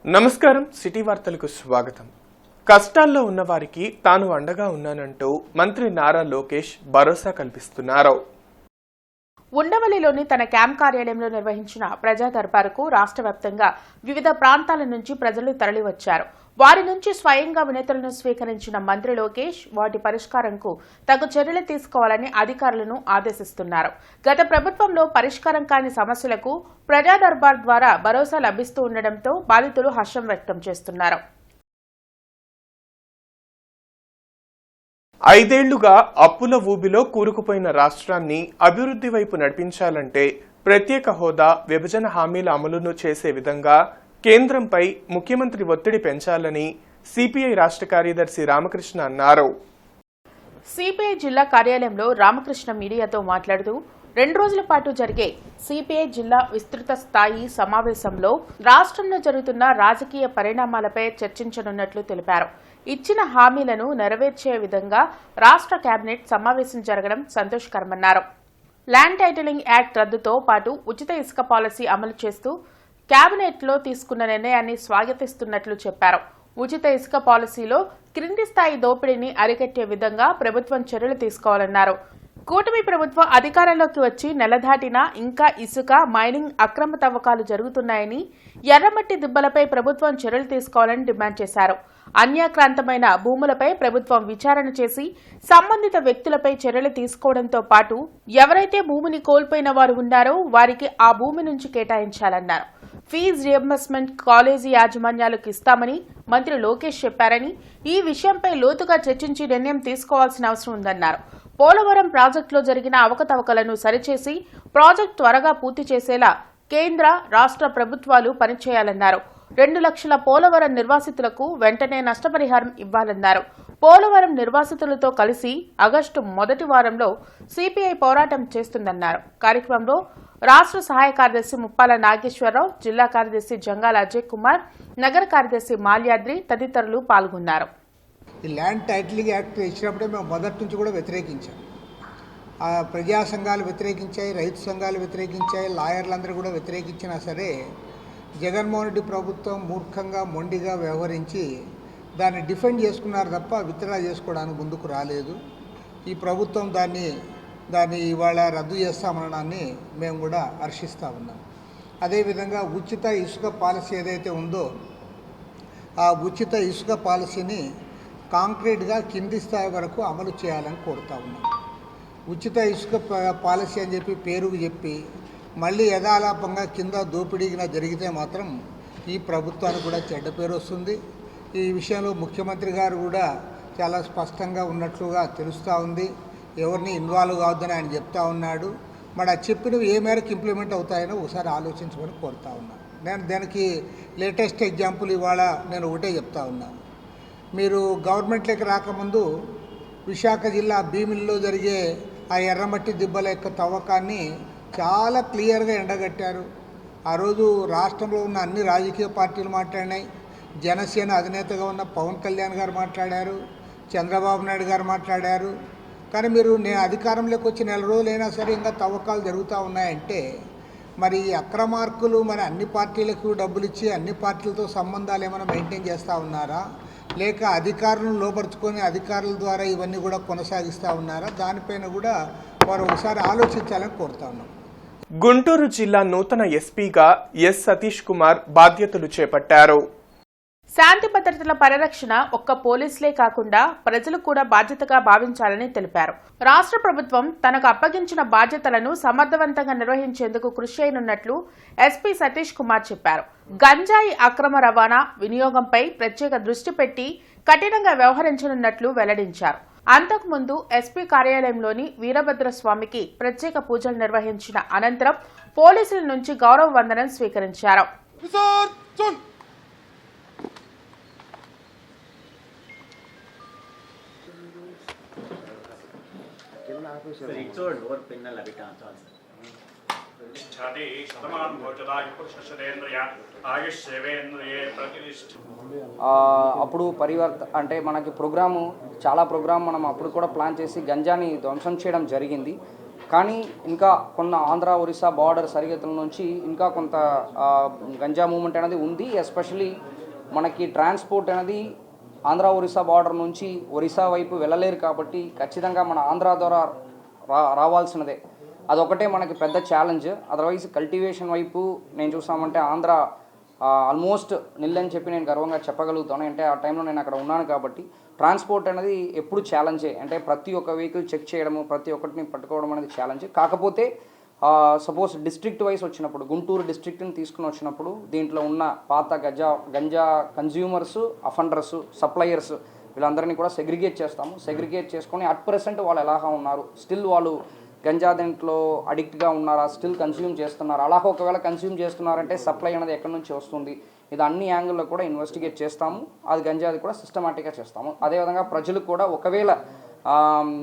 నమస్కారం సిటీ వార్తలకు స్వాగతం. కష్టాల్లో ఉన్న వారికి తాను అండగా ఉన్నానంటూ మంత్రి నారా లోకేష్ భరోసా కల్పిస్తున్నారు. ఉండవల్లిలోని తన క్యాంప్ కార్యాలయంలో నిర్వహించిన ప్రజా దర్బారుకు రాష్ట్ర వ్యాప్తంగా వివిధ ప్రాంతాల నుంచి ప్రజలు తరలివచ్చారు. వారి నుంచి స్వయంగా వినతులను స్వీకరించిన మంత్రి లోకేష్ వాటి పరిష్కారంకు తగు చర్యలు తీసుకోవాలని అధికారులను ఆదేశిస్తున్నారు. గత ప్రభుత్వంలో పరిష్కారం కాని సమస్యలకు ప్రజా దర్బార్ ద్వారా భరోసా లభిస్తూ ఉండడంతో బాధితులు హర్షం వ్యక్తం చేస్తున్నారు. 5 ఏళ్లుగా అప్పుల ఊబిలో కూరుకుపోయిన రాష్ట్రాన్ని అభివృద్ధి వైపు నడిపించాలంటే ప్రత్యేక హోదా, విభజన హామీల అమలును చేసే విధంగా కేంద్రంపై ముఖ్యమంత్రి ఒత్తిడి పెంచాలని సిపిఐ రాష్ట్ర కార్యదర్శి రామకృష్ణ అన్నారు. సిపిఐ జిల్లా కార్యాలయంలో రామకృష్ణ మీడియాతో మాట్లాడుతూ 2 రోజుల పాటు జరిగే సిపిఐ జిల్లా విస్తృత స్థాయి సమావేశంలో రాష్ట్రంలో జరుగుతున్న రాజకీయ పరిణామాలపై చర్చించనున్నట్లు తెలిపారు. ఇచ్చిన హామీలను నెరవేర్చే విధంగా రాష్ట్ర కేబినెట్ సమావేశం జరగడం సంతోషకరమన్నారు. ల్యాండ్ టైటిలింగ్ యాక్ట్ రద్దుతో పాటు ఉచిత ఇసుక పాలసీ అమలు చేస్తూ కేబినెట్లో తీసుకున్న నిర్ణయాన్ని స్వాగతిస్తున్నట్లు చెప్పారు. ఉచిత ఇసుక పాలసీలో క్రింది స్థాయి దోపిడీని అరికట్టే విధంగా ప్రభుత్వం చర్యలు తీసుకోవాలన్నారు. కూటమి ప్రభుత్వం అధికారంలోకి వచ్చి నెల దాటినా ఇంకా ఇసుక, మైనింగ్ అక్రమ తవ్వకాలు జరుగుతున్నాయని, ఎర్రమట్టి దిబ్బలపై ప్రభుత్వం చర్యలు తీసుకోవాలని డిమాండ్ చేశారు. అన్యాక్రాంతమైన భూములపై ప్రభుత్వం విచారణ చేసి సంబంధిత వ్యక్తులపై చర్యలు తీసుకోవడంతో పాటు ఎవరైతే భూమిని కోల్పోయిన వారు ఉన్నారో వారికి ఆ భూమి నుంచి కేటాయించాలన్నారు. ఫీజు రియంబర్స్మెంట్ కాలేజీ యాజమాన్యాలకు ఇస్తామని మంత్రి లోకేష్ చెప్పారని, ఈ విషయంపై లోతుగా చర్చించి నిర్ణయం తీసుకోవాల్సిన అవసరం ఉందన్నారు. పోలవరం ప్రాజెక్టులో జరిగిన అవకతవకలను సరిచేసి ప్రాజెక్టు త్వరగా పూర్తి చేసేలా కేంద్ర, రాష్ట్ర ప్రభుత్వాలు పనిచేయాలన్నారు. 2 లక్షల పోలవరం నిర్వాసితులకు వెంటనే నష్టపరిహారం ఇవ్వాలన్నారు. పోలవరం నిర్వాసితులతో కలిసి ఆగస్టు మొదటి వారంలో సిపిఐ పోరాటం చేస్తుందన్నారు. కార్యక్రమంలో రాష్ట్ర సహాయ కార్యదర్శి ముప్పాల నాగేశ్వరరావు, జిల్లా కార్యదర్శి జంగాల అజయ్ కుమార్, నగర కార్యదర్శి మాల్యాద్రి తదితరులు పాల్గొన్నారు. ఈ ల్యాండ్ టైటిలింగ్ యాక్ట్ ఇచ్చినప్పుడే మేము మొదటి నుంచి కూడా వ్యతిరేకించాం. ప్రజా సంఘాలు వ్యతిరేకించాయి, రైతు సంఘాలు వ్యతిరేకించాయి, లాయర్లందరూ కూడా వ్యతిరేకించినా సరే జగన్మోహన్ రెడ్డి ప్రభుత్వం మూర్ఖంగా, మొండిగా వ్యవహరించి దాన్ని డిఫెండ్ చేసుకున్నారు తప్ప విత్డ్రా చేసుకోవడానికి ముందుకు రాలేదు. ఈ ప్రభుత్వం దాన్ని ఇవాళ రద్దు చేస్తామనడాన్ని మేము కూడా హర్షిస్తూ ఉన్నాం. అదేవిధంగా ఉచిత ఇసుక పాలసీ ఏదైతే ఉందో ఆ ఉచిత ఇసుక పాలసీని కాంక్రీట్గా కింది స్థాయి వరకు అమలు చేయాలని కోరుతా ఉన్నాం. ఉచిత ఇసుక పాలసీ అని చెప్పి పేరుకు చెప్పి మళ్ళీ యథాలాపంగా కింద దోపిడీగా జరిగితే మాత్రం ఈ ప్రభుత్వానికి కూడా చెడ్డ పేరు వస్తుంది. ఈ విషయంలో ముఖ్యమంత్రి గారు కూడా చాలా స్పష్టంగా ఉన్నట్లుగా తెలుస్తూ ఉంది. ఎవరిని ఇన్వాల్వ్ కావద్దని ఆయన చెప్తా ఉన్నాడు. మరి ఆ చెప్పినవి ఏ మేరకు ఇంప్లిమెంట్ అవుతాయనో ఒకసారి ఆలోచించమని కోరుతా ఉన్నాను. నేను దానికి లేటెస్ట్ ఎగ్జాంపుల్ ఇవాళ నేను ఒకటే చెప్తా ఉన్నా. మీరు గవర్నమెంట్లోకి రాకముందు విశాఖ జిల్లా భీమిలిలో జరిగే ఆ ఎర్రమట్టి దిబ్బల యొక్క తవ్వకాన్ని చాలా క్లియర్గా ఎండగట్టారు. ఆ రోజు రాష్ట్రంలో ఉన్న అన్ని రాజకీయ పార్టీలు మాట్లాడినాయి. జనసేన అధినేతగా ఉన్న పవన్ కళ్యాణ్ గారు మాట్లాడారు, చంద్రబాబు నాయుడు గారు మాట్లాడారు. కానీ మీరు నేను అధికారంలోకి వచ్చి 4 రోజులైనా సరే ఇంకా తవ్వకాలు జరుగుతూ ఉన్నాయంటే మరి ఈ అక్రమార్కులు మరి అన్ని పార్టీలకు డబ్బులు ఇచ్చి అన్ని పార్టీలతో సంబంధాలు ఏమైనా మెయింటైన్ చేస్తూ ఉన్నారా, లేక అధికారులను లోపరుచుకొని అధికారుల ద్వారా ఇవన్నీ కూడా కొనసాగిస్తూ ఉన్నారా, దానిపైన కూడా వారు ఒకసారి ఆలోచించాలని కోరుతా ఉన్నాం. గుంటూరు జిల్లా నూతన ఎస్పీగా ఎస్ సతీష్ కుమార్ బాధ్యతలు చేపట్టారు. శాంతి భద్రతల పరిరక్షణ ఒక్క పోలీసులే కాకుండా ప్రజలు కూడా బాధ్యతగా భావించాలని తెలిపారు. రాష్ట్ర ప్రభుత్వం తనకు అప్పగించిన బాధ్యతలను సమర్థవంతంగా నిర్వహించేందుకు కృషి చేయనున్నట్లు ఎస్పీ సతీష్ కుమార్ చెప్పారు. గంజాయి అక్రమ రవాణా, వినియోగంపై ప్రత్యేక దృష్టి పెట్టి కఠినంగా వ్యవహరించనున్నట్లు వెల్లడించారు. అంతకుముందు ఎస్పీ కార్యాలయంలోని వీరభద్రస్వామికి ప్రత్యేక పూజలు నిర్వహించిన అనంతరం పోలీసుల నుంచి గౌరవ వందనం స్వీకరించారు. అప్పుడు అంటే మనకి చాలా ప్రోగ్రామ్ మనం అప్పుడు కూడా ప్లాన్ చేసి గంజాని ధ్వంసం చేయడం జరిగింది. కానీ ఇంకా కొన్న ఆంధ్ర ఒరిస్సా బార్డర్ సరిహద్దుల నుంచి ఇంకా కొంత గంజా మూమెంట్ అనేది ఉంది. ఎస్పెషలీ మనకి ట్రాన్స్పోర్ట్ అనేది ఆంధ్ర ఒరిస్సా బార్డర్ నుంచి ఒరిస్సా వైపు వెళ్ళలేరు కాబట్టి ఖచ్చితంగా మన ఆంధ్ర ద్వారా రావాల్సినదే. అదొకటే మనకి పెద్ద ఛాలెంజ్. అదర్వైజ్ కల్టివేషన్ వైపు నేను చూసామంటే ఆంధ్ర ఆల్మోస్ట్ నిల్లని చెప్పి నేను గర్వంగా చెప్పగలుగుతాను. అంటే ఆ టైంలో నేను అక్కడ ఉన్నాను కాబట్టి ట్రాన్స్పోర్ట్ అనేది ఎప్పుడు ఛాలెంజే. అంటే ప్రతి ఒక్క వెహికల్ చెక్ చేయడము, ప్రతి ఒక్కటిని పట్టుకోవడం అనేది ఛాలెంజ్. కాకపోతే సపోజ్ డిస్ట్రిక్ట్ వైజ్ వచ్చినప్పుడు, గుంటూరు డిస్ట్రిక్ట్ని తీసుకుని వచ్చినప్పుడు దీంట్లో ఉన్న పాత గంజా కన్జ్యూమర్స్, అఫెండర్స్, సప్లయర్స్ వీళ్ళందరినీ కూడా సెగ్రిగేట్ చేస్తాము. సెగ్రిగేట్ చేసుకొని అట్ ప్రెసెంట్ వాళ్ళు ఎలాగా ఉన్నారు, స్టిల్ వాళ్ళు గంజా దీంట్లో అడిక్ట్గా ఉన్నారా, స్టిల్ కన్స్యూమ్ చేస్తున్నారా, అలా ఒకవేళ కన్స్యూమ్ చేస్తున్నారంటే సప్లై అనేది ఎక్కడి నుంచి వస్తుంది, ఇది అన్ని యాంగిల్లో కూడా ఇన్వెస్టిగేట్ చేస్తాము. అది గంజాది కూడా సిస్టమాటిక్గా చేస్తాము. అదేవిధంగా ప్రజలు కూడా ఒకవేళ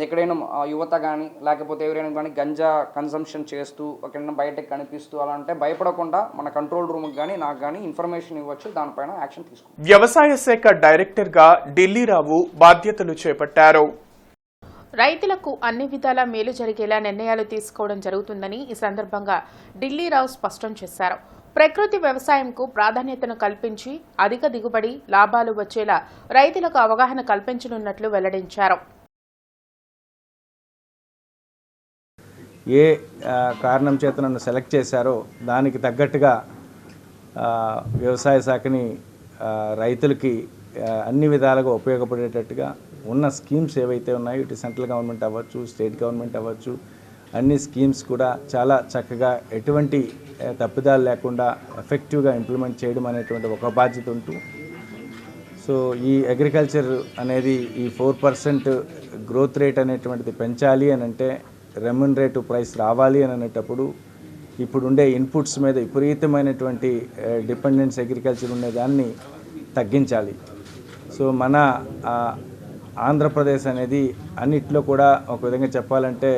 ఎక్కడైనా యువత కానీ లేకపోతే ఎవరైనా కానీ గంజా కన్సంప్షన్ చేస్తూ ఎక్కడైనా బయటకు కనిపిస్తూ అలా అంటే భయపడకుండా మన కంట్రోల్ రూమ్కి కానీ నాకు కానీ ఇన్ఫర్మేషన్ ఇవ్వచ్చు, దానిపైన యాక్షన్ తీసుకుంటాం. వ్యవసాయ శాఖ డైరెక్టర్గా ఢిల్లీరావు బాధ్యతలు చేపట్టారు. రైతులకు అన్ని విధాలా మేలు జరిగేలా నిర్ణయాలు తీసుకోవడం జరుగుతుందని ఈ సందర్భంగా ఢిల్లీరావు స్పష్టం చేశారు. ప్రకృతి వ్యవసాయంకు ప్రాధాన్యతను కల్పించి అధిక దిగుబడి, లాభాలు వచ్చేలా రైతులకు అవగాహన కల్పించనున్నట్లు వెల్లడించారు. ఏ కారణం చేత నన్ను సెలెక్ట్ చేశారో దానికి తగ్గట్టుగా వ్యవసాయ శాఖని రైతులకి అన్ని విధాలుగా ఉపయోగపడేటట్టుగా ఉన్న స్కీమ్స్ ఏవైతే ఉన్నాయో, ఇటు సెంట్రల్ గవర్నమెంట్ అవ్వచ్చు, స్టేట్ గవర్నమెంట్ అవ్వచ్చు, అన్ని స్కీమ్స్ కూడా చాలా చక్కగా ఎటువంటి తప్పిదాలు లేకుండా ఎఫెక్టివ్గా ఇంప్లిమెంట్ చేయడం అనేటువంటి ఒక బాధ్యత ఉంటూ, సో ఈ అగ్రికల్చర్ అనేది ఈ 4% గ్రోత్ రేట్ అనేటువంటిది పెంచాలి అని అంటే, రెమ్యునరేటివ్ ప్రైస్ రావాలి అని అనేటప్పుడు ఇప్పుడుండే ఇన్పుట్స్ మీద విపరీతమైనటువంటి డిపెండెన్స్ అగ్రికల్చర్ ఉండేదాన్ని తగ్గించాలి. సో మన ఆంధ్రప్రదేశ్ అనేది అన్నిట్లో కూడా ఒక విధంగా చెప్పాలంటే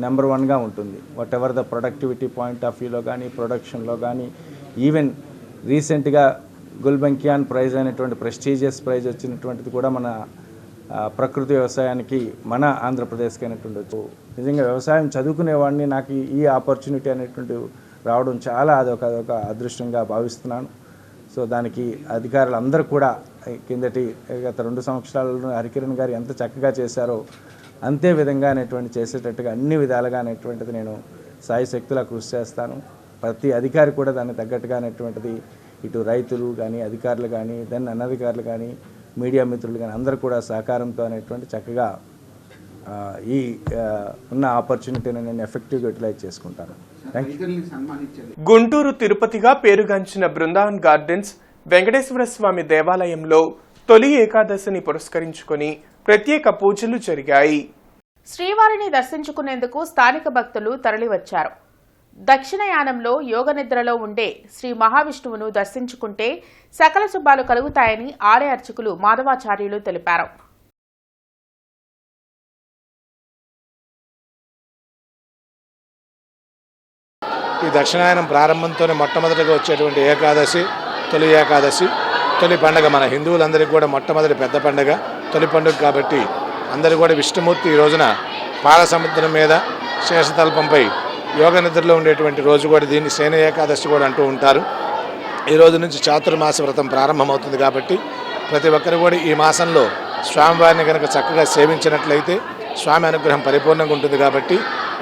నెంబర్ 1గా ఉంటుంది. What ever the productivity point of వ్యూలో కానీ, ప్రొడక్షన్లో కానీ, ఈవెన్ రీసెంట్గా గుల్బెంకియాన్ ప్రైజ్ అనేటువంటి ప్రెస్టీజియస్ ప్రైజ్ వచ్చినటువంటిది కూడా మన ప్రకృతి వ్యవసాయానికి, మన ఆంధ్రప్రదేశ్కి అయినటువంటి. నిజంగా వ్యవసాయం చదువుకునేవాడిని నాకు ఈ ఆపర్చునిటీ అనేటువంటి రావడం చాలా అదొక అదృష్టంగా భావిస్తున్నాను. సో దానికి అధికారులు అందరూ కూడా గత 2 సంవత్సరాలలో హరికిరణ్ గారు ఎంత చక్కగా చేశారో అంతే విధంగా అనేటువంటి చేసేటట్టుగా అన్ని విధాలుగా అనేటువంటిది నేను సాయశక్తులా కృషి చేస్తాను. ప్రతి అధికారి కూడా దానికి తగ్గట్టుగా అనేటువంటిది, ఇటు రైతులు కానీ, అధికారులు కానీ, దెన్ అనధికారులు కానీ, మీడియా మిత్రులు కానీ అందరూ కూడా సహకారంతో అనేటువంటి చక్కగా ఈ ఉన్న ఆపర్చునిటీని నేను ఎఫెక్టివ్గా యూటిలైజ్ చేసుకుంటాను. గుంటూరు తిరుపతిగా పేరుగాంచిన బృందావన్ గార్డెన్స్ వెంకటేశ్వర స్వామి దేవాలయంలో తొలి ఏకాదశిని పురస్కరించుకొని ప్రత్యేక పూజలు జరిగాయి. శ్రీవారిని దర్శించుకునేందుకు స్థానిక భక్తులు తరలివచ్చారు. దక్షిణయానంలో యోగ నిద్రలో ఉండే శ్రీ మహావిష్ణువును దర్శించుకుంటే సకల శుభాలు కలుగుతాయని ఆలయ అర్చకులు మాధవాచార్యులు తెలిపారు. ఈ దక్షిణాయనం ప్రారంభంతోనే మొట్టమొదటిగా వచ్చేటువంటి ఏకాదశి, తొలి ఏకాదశి, తొలి పండుగ మన హిందువులందరికీ కూడా మొట్టమొదటి పెద్ద పండుగ, తొలి పండుగ కాబట్టి అందరూ కూడా విష్ణుమూర్తి ఈ రోజున పాలసముద్రం మీద శేషతల్పంపై యోగ నిద్రలో ఉండేటువంటి రోజు కూడా దీన్ని శయన ఏకాదశి కూడా అంటూ ఉంటారు. ఈ రోజు నుంచి చాతుర్మాస వ్రతం ప్రారంభమవుతుంది కాబట్టి ప్రతి ఒక్కరు కూడా ఈ మాసంలో స్వామివారిని కనుక చక్కగా సేవించినట్లయితే స్వామి అనుగ్రహం పరిపూర్ణంగా ఉంటుంది. కాబట్టి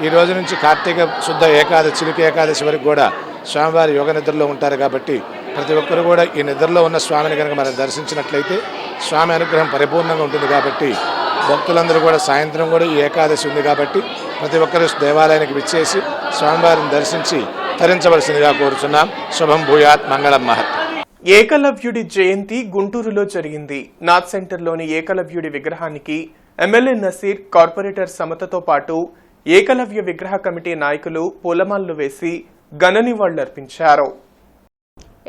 ఈ రోజు నుంచి కార్తీక శుద్ధ ఏకాదశి, చిలుక ఏకాదశి వరకు కూడా స్వామివారి యోగ నిద్రలో ఉంటారు. కాబట్టి ప్రతి ఒక్కరు కూడా ఈ నిద్రలో ఉన్న స్వామిని కనుక మనం దర్శించినట్లయితే స్వామి అనుగ్రహం పరిపూర్ణంగా ఉంటుంది. కాబట్టి భక్తులందరూ కూడా సాయంత్రం కూడా ఈ ఏకాదశి ఉంది కాబట్టి ప్రతి ఒక్కరు దేవాలయానికి విచ్చేసి స్వామివారిని దర్శించి తరించవలసిందిగా కోరుచున్నాం. శుభం భూయాత్, మంగళం మహత్. ఏకలవ్యుడి జయంతి గుంటూరులో జరిగింది. నాథ్ సెంటర్లోని ఏకలవ్యుడి విగ్రహానికి ఎమ్మెల్యే నసీర్, కార్పొరేటర్ సమతతో పాటు ఏకలవ్య విగ్రహ కమిటీ నాయకులు పూలమాలలు వేసి ఘన నివాళులర్పించారు.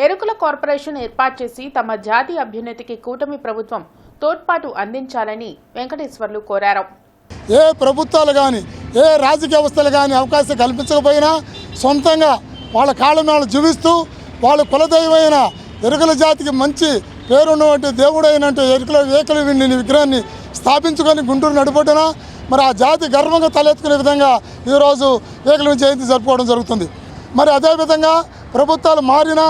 ఎరుకుల కార్పొరేషన్ ఏర్పాటు చేసి తమ జాతి అభ్యున్నతికి కూటమి ప్రభుత్వం తోడ్పాటు అందించాలని వెంకటేశ్వర్లు కోరారు. ఏ ప్రభుత్వాలు కానీ, ఏ రాజకీయ వ్యవస్థలు కానీ అవకాశం కల్పించకపోయినా సొంతంగా వాళ్ళ కాళ్ళ మీద జీవిస్తూ వాళ్ళ కులదైవమైన ఎరుకల జాతికి మంచి పేరున్నటువంటి దేవుడైనట్టు ఏకలవ్యుని విగ్రహాన్ని స్థాపించుకొని గుంటూరు నడిపొడ్డున మరి ఆ జాతి గర్వంగా తలెత్తుకునే విధంగా ఈరోజు ఏకలవ్య జయంతి జరుపుకోవడం జరుగుతుంది. మరి అదేవిధంగా ప్రభుత్వాలు మారినా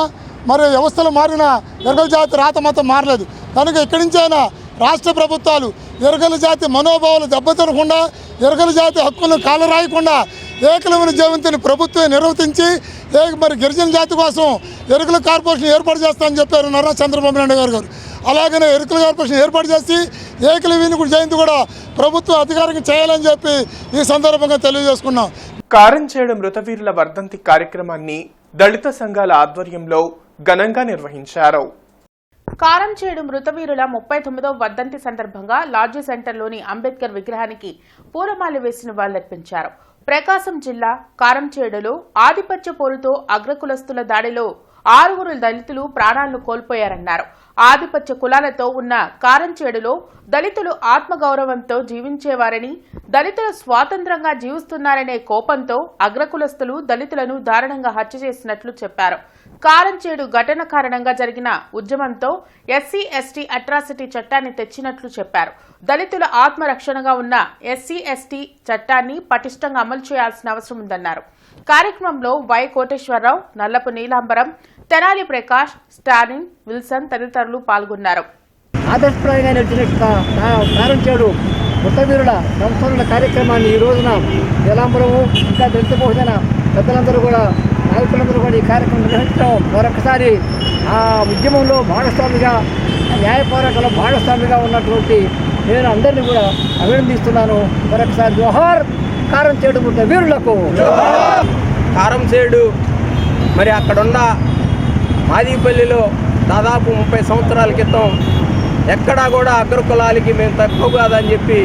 మరి వ్యవస్థలు మారినా ఎరగల జాతి రాత మాత్రం మారలేదు. కనుక ఇక్కడి నుంచైనా రాష్ట్ర ప్రభుత్వాలు ఎరగల జాతి మనోభావాలు దెబ్బతినకుండా, ఎరగల జాతి హక్కులను కాలరాయకుండా ఏకలవ్య జయంతిని ప్రభుత్వం నిర్వర్తించి మరి గిరిజన జాతి కోసం ఎరుకల కార్పొరేషన్ ఏర్పాటు చేస్తామని చెప్పారు నారా చంద్రబాబు నాయుడు గారు. అలాగనే ఎరుకల కార్పొరేషన్ ఏర్పాటు చేసి ఏకలవ్య జయంతి కూడా ప్రభుత్వం అధికారికంగా చేయాలని చెప్పి ఈ సందర్భంగా తెలియజేసుకున్నాం. కారంచేడు మృతవీరుల వర్ధంతి కార్యక్రమాన్ని దళిత సంఘాల ఆధ్వర్యంలో ఘనంగా నిర్వహించారు. కారంచేడు మృతవీరుల 39వ వర్ధంతి సందర్భంగా లాడ్జీ సెంటర్లోని అంబేద్కర్ విగ్రహానికి పూలమాల వేసి నివాళులర్పించారు. ప్రకాశం జిల్లా కారంచేడులో ఆధిపత్య పోరుతో అగ్రకులస్తుల దాడిలో 6 దళితులు ప్రాణాలను కోల్పోయారన్నారు. ఆధిపత్య కులాలతో ఉన్న కారంచేడులో దళితులు ఆత్మగౌరవంతో జీవించేవారని, దళితులు స్వాతంత్రంగా జీవిస్తున్నారనే కోపంతో అగ్రకులస్తులు దళితులను దారుణంగా హత్య చేసినట్లు చెప్పారు. కారంచేడు ఘటన కారణంగా జరిగిన ఉద్యమంతో ఎస్సీ ఎస్టీ అట్రాసిటీ చట్టాన్ని తెచ్చినట్లు చెప్పారు. దళితుల ఆత్మరక్షణగా ఉన్న ఎస్సీ ఎస్టీ చట్టాన్ని పటిష్టంగా అమలు చేయాల్సిన అవసరం ఉందన్నారు. కార్యక్రమంలో why Koteswararao, Nallapu Neelambaram, Tenali Prakash, Stalin, Wilson తదితరులు పాల్గొన్నారు. ఆదర్శప్రాయంగా నిలిచిన కారంచేడు మృతవీరుల సంస్మరణ కార్యక్రమాన్ని ఈ రోజున నీలాంబరము ఇంకా దళిత బహుజన పెద్దలందరూ కూడా, నాయకులందరూ కూడా ఈ కార్యక్రమం నిర్వహించడం మరొకసారి ఆ ఉద్యమంలో భాగస్వామిగా, న్యాయ పోరాటంలో భాగస్వామిగా ఉన్నటువంటి నేను అందరినీ కూడా అభినందిస్తున్నాను. మరొకసారి జోహార్ కారంచేడు మృతవీరులకు. కారంచేడు మరి అక్కడున్న మాదిపల్లిలో దాదాపు 30 సంవత్సరాల క్రితం ఎక్కడా కూడా అగ్రకులాలకి మేము తక్కువ కాదని చెప్పి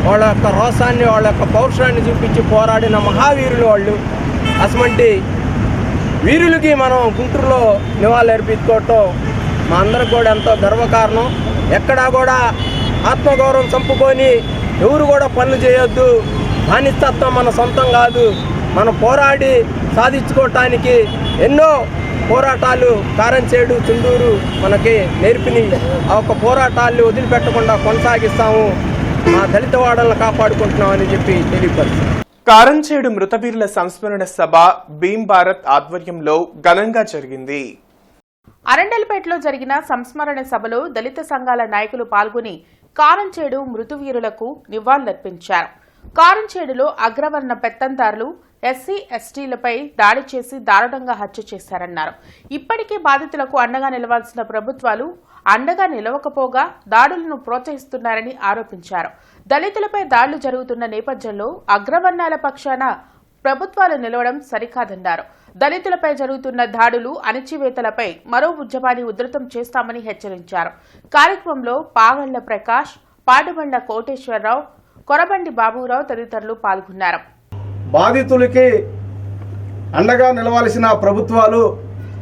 వాళ్ళ యొక్క రోషాన్ని, వాళ్ళ యొక్క పౌరుషాన్ని చూపించి పోరాడిన మహావీరులు వాళ్ళు. అటువంటి వీరులకి మనం గుంటూరులో నివాళులు అర్పించుకోవటం మా అందరికి కూడా ఎంతో గర్వకారణం. ఎక్కడా కూడా ఆత్మగౌరవం చంపుకొని ఎవరు కూడా పనులు చేయొద్దు. బానిసత్వం మన సొంతం కాదు. మనం పోరాడి సాధించుకోవటానికి ఎన్నో పోరాటాలు కారంచేడు, చుండూరు మనకి నేర్పిని. ఆ ఒక పోరాటాలు వదిలిపెట్టకుండా కొనసాగిస్తాము. మా దళిత వాడలను కాపాడుకుంటున్నామని చెప్పి తెలియపరుస్తాం. కారంచేడు మృతవీరుల సంస్మరణ సభ భీమ్ భారత్ ఆధ్వర్యంలో ఘనంగా జరిగింది. అరండల్పేటలో జరిగిన సంస్మరణ సభలో దళిత సంఘాల నాయకులు పాల్గొని కారంచేడు మృతవీరులకు నివాళులర్పించారు. కారంచేడులో అగ్రవర్ణ పెత్తందారులు ఎస్సీ ఎస్టీలపై దాడి చేసి దారుణంగా హత్య చేశారన్నారు. ఇప్పటికీ బాధితులకు అండగా నిలవాల్సిన ప్రభుత్వాలు అండగా నిలవకపోగా దాడులను ప్రోత్సహిస్తున్నారని ఆరోపించారు. దళితులపై దాడులు జరుగుతున్న నేపథ్యంలో అగ్రవర్ణాల పక్షాన ప్రభుత్వాలు నిలవడం సరికాదన్నారు. దళితులపై జరుగుతున్న దాడులు, అణచివేతలపై మరో ఉద్యమాన్ని ఉధృతం చేస్తామని హెచ్చరించారు. కార్యక్రమంలో పాగళ్ల ప్రకాష్, పాడుబండ కోటేశ్వరరావు, కొరబండి బాబురావు తదితరులు పాల్గొన్నారు. బాధితులకి అండగా నిలవాల్సిన ప్రభుత్వాలు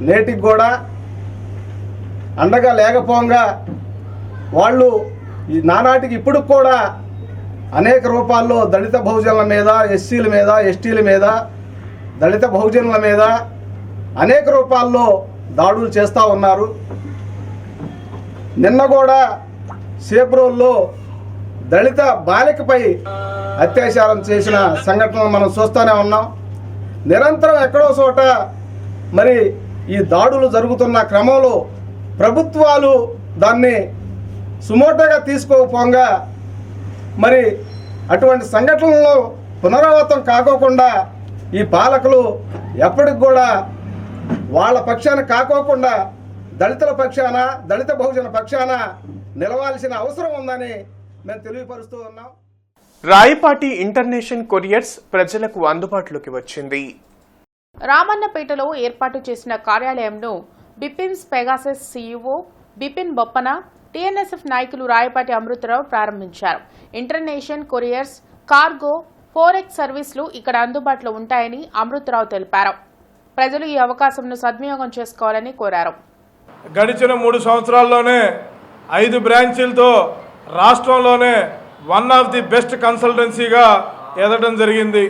నేటికి కూడా అండగా లేకపోగా వాళ్ళు ఈ నానాటికి ఇప్పుడు కూడా అనేక రూపాల్లో దళిత బహుజనుల మీద, ఎస్సీల మీద, ఎస్టీల మీద, దళిత బహుజనుల మీద అనేక రూపాల్లో దాడులు చేస్తూ ఉన్నారు. నిన్న కూడా సేప్రోల్లో దళిత బాలికపై అత్యాచారం చేసిన సంఘటనలు మనం చూస్తూనే ఉన్నాం. నిరంతరం ఎక్కడో చోట మరి ఈ దాడులు జరుగుతున్న క్రమంలో ప్రభుత్వాలు దాన్ని సుమోటోగా తీసుకోకపోగా మరి అటువంటి సంఘటనలు పునరావృతం కాకోకుండా ఈ పాలకులు ఎప్పటికి కూడా వాళ్ళ పక్షాన కాకోకుండా దళితుల పక్షాన, దళిత బహుజన పక్షాన నిలవాల్సిన అవసరం ఉందని మేము తెలియపరుస్తూ ఉన్నాం. రాయపాటి ఇంటర్నేషనల్ కొరియర్స్ ప్రజలకు అందుబాటులోకి వచ్చింది. రామన్నపేటలో ఏర్పాటు చేసిన కార్యాలయంను Bipins Pegasus CEO Bipin Boppana, TNSF నాయకులు రాయపాటి అమృతరావు ప్రారంభించారు. ఇంటర్నేషనల్ కొరియర్స్, కార్గో, ఫోరెక్స్ సర్వీసులు ఇక్కడ అందుబాటులో ఉంటాయని అమృతరావు తెలిపారు. ప్రజలు ఈ అవకాశంను సద్వినియోగం చేసుకోవాలని కోరారు. గడిచిన 3 సంవత్సరాల్లోనే 5 బ్రాంచీలతో రాష్ట్రంలోనే వన్ ఆఫ్ ది బెస్ట్ కన్సల్టెన్సీగా ఎదగడం జరిగింది.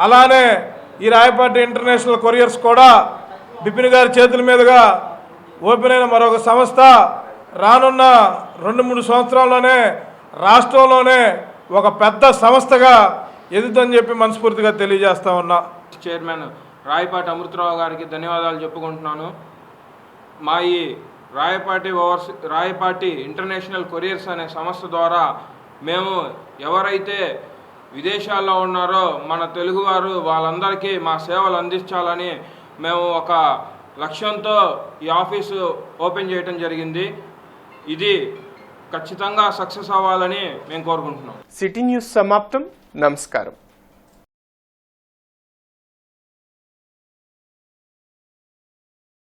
అలానే ఈ రాయపాటి ఇంటర్నేషనల్ కొరియర్స్ కూడా బిపిన్ గారి చేతుల మీదుగా ఓపెన్ అయిన మరొక సంస్థ రానున్న 2-3 సంవత్సరాల్లోనే రాష్ట్రంలోనే ఒక పెద్ద సంస్థగా ఎదుగుతుందని చెప్పి మనస్ఫూర్తిగా తెలియజేస్తా ఉన్నా. చైర్మన్ రాయపాటి అమృతరావు గారికి ధన్యవాదాలు చెప్పుకుంటున్నాను. మా ఈ రాయపాటి ఇంటర్నేషనల్ కొరియర్స్ అనే సంస్థ ద్వారా మేము ఎవరైతే విదేశాల్లో ఉన్నారో మన తెలుగువారు వాళ్ళందరికీ మా సేవలు అందించాలని మేము ఒక లక్ష్యంతో ఈ ఆఫీసు ఓపెన్ చేయడం జరిగింది. ఇది ఖచ్చితంగా సక్సెస్ అవ్వాలని మేము కోరుకుంటున్నాం. సిటీ న్యూస్ సమాప్తం. నమస్కారం.